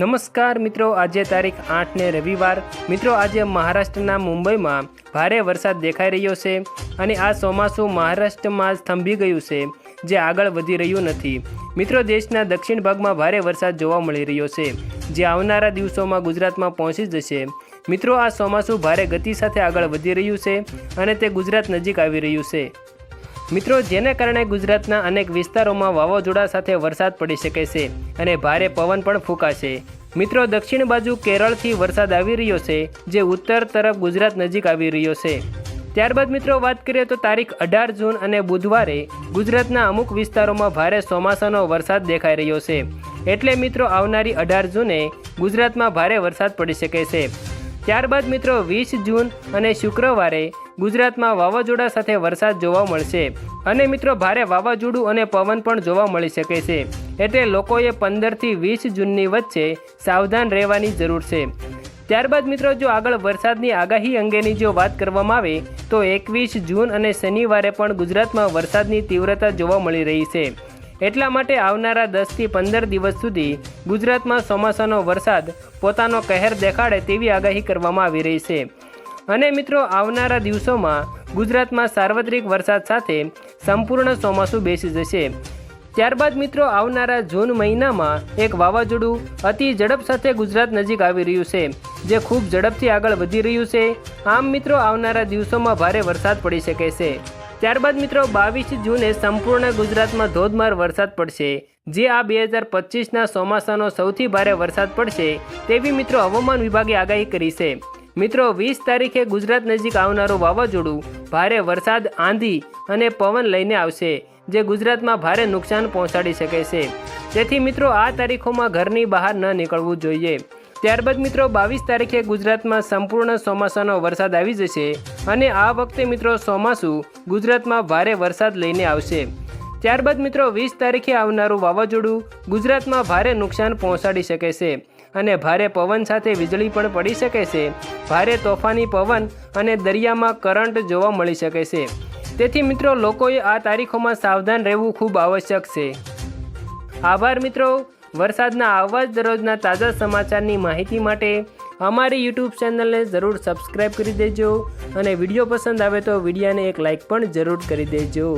નમસ્કાર મિત્રો, આજે તારીખ 8 ને રવિવાર। મિત્રો આજે મહારાષ્ટ્રના મુંબઈમાં ભારે વરસાદ દેખાઈ રહ્યો છે અને આ ચોમાસું મહારાષ્ટ્રમાં જ થંભી ગયું છે, જે આગળ વધી રહ્યું નથી। મિત્રો દેશના દક્ષિણ ભાગમાં ભારે વરસાદ જોવા મળી રહ્યો છે, જે આવનારા દિવસોમાં ગુજરાતમાં પહોંચી જશે। મિત્રો આ ચોમાસું ભારે ગતિ સાથે આગળ વધી રહ્યું છે અને તે ગુજરાત નજીક આવી રહ્યું છે। મિત્રો જેને કારણે ગુજરાતના અનેક વિસ્તારોમાં વાવાઝોડા સાથે વરસાદ પડી શકે છે અને ભારે પવન પણ ફૂંકાશે। મિત્રો દક્ષિણ બાજુ કેરળથી વરસાદ આવી રહ્યો છે, જે ઉત્તર તરફ ગુજરાત નજીક આવી રહ્યો છે। ત્યારબાદ મિત્રો વાત કરીએ તો તારીખ 18 જૂન અને બુધવારે ગુજરાતના અમુક વિસ્તારોમાં ભારે ચોમાસાનો વરસાદ દેખાઈ રહ્યો છે, એટલે મિત્રો આવનારી 18 જૂને ગુજરાતમાં ભારે વરસાદ પડી શકે છે। ત્યારબાદ મિત્રો 20 જૂન અને શુક્રવારે ગુજરાતમાં વાવાઝોડા સાથે વરસાદ જોવા મળશે અને મિત્રો ભારે વાવાઝોડું અને પવન પણ જોવા મળી શકે છે, એટલે લોકોએ 15 થી 20 જૂનની વચ્ચે સાવધાન રહેવાની જરૂર છે। ત્યારબાદ મિત્રો જો આગળ વરસાદની આગાહી અંગેની જો વાત કરવામાં આવે તો 21 જૂન અને શનિવારે પણ ગુજરાતમાં વરસાદની તીવ્રતા જોવા મળી રહી છે, એટલા માટે આવનારા 10 થી 15 દિવસ સુધી ગુજરાતમાં ચોમાસાનો વરસાદ પોતાનો કહેર દેખાડે તેવી આગાહી કરવામાં આવી રહી છે અને મિત્રો આવનારા દિવસોમાં ગુજરાતમાં સાર્વત્રિક વરસાદ સાથે સંપૂર્ણ ચોમાસું બેસી જશે। ત્યારબાદ મિત્રો આવનારા જૂન મહિનામાં એક વાવાઝોડું અતિ ઝડપ સાથે ગુજરાત નજીક આવી રહ્યું છે, જે ખૂબ ઝડપથી આગળ વધી રહ્યું છે। આમ મિત્રો આવનારા દિવસોમાં ભારે વરસાદ પડી શકે છે। ત્યારબાદ મિત્રો 22 જૂને સંપૂર્ણ ગુજરાતમાં ધોધમાર વરસાદ પડશે, જે આ 2025ના ચોમાસાનો સૌથી ભારે વરસાદ પડશે તેવી મિત્રો હવામાન વિભાગે આગાહી કરી છે। મિત્રો 20 તારીખે ગુજરાત નજીક આવનારું વાવાઝોડું ભારે વરસાદ, આંધી અને પવન લઈને આવશે, જે ગુજરાતમાં ભારે નુકસાન પહોંચાડી શકે છે। તેથી મિત્રો આ તારીખોમાં ઘરની બહાર ન નીકળવું જોઈએ। ત્યારબાદ મિત્રો 22 તારીખે ગુજરાતમાં સંપૂર્ણ ચોમાસાનો વરસાદ આવી જશે અને આ વખતે મિત્રો ચોમાસું ગુજરાતમાં ભારે વરસાદ લઈને આવશે। ત્યારબાદ મિત્રો 20 તારીખે આવનારું વાવાઝોડું ગુજરાતમાં ભારે નુકસાન પહોંચાડી શકે છે અને ભારે પવન સાથે વીજળી પણ પડી શકે છે, ભારે તોફાની પવન અને દરિયામાં કરંટ જોવા મળી શકે છે। તેથી મિત્રો લોકોએ આ તારીખોમાં સાવધાન રહેવું ખૂબ આવશ્યક છે। આભાર મિત્રો। વરસાદના આવા જ દરરોજના તાજા સમાચારની માહિતી માટે અમારી યુટ્યુબ ચેનલને જરૂર સબસ્ક્રાઈબ કરી દેજો અને વિડીયો પસંદ આવે તો વિડીયોને એક લાઈક પણ જરૂર કરી દેજો।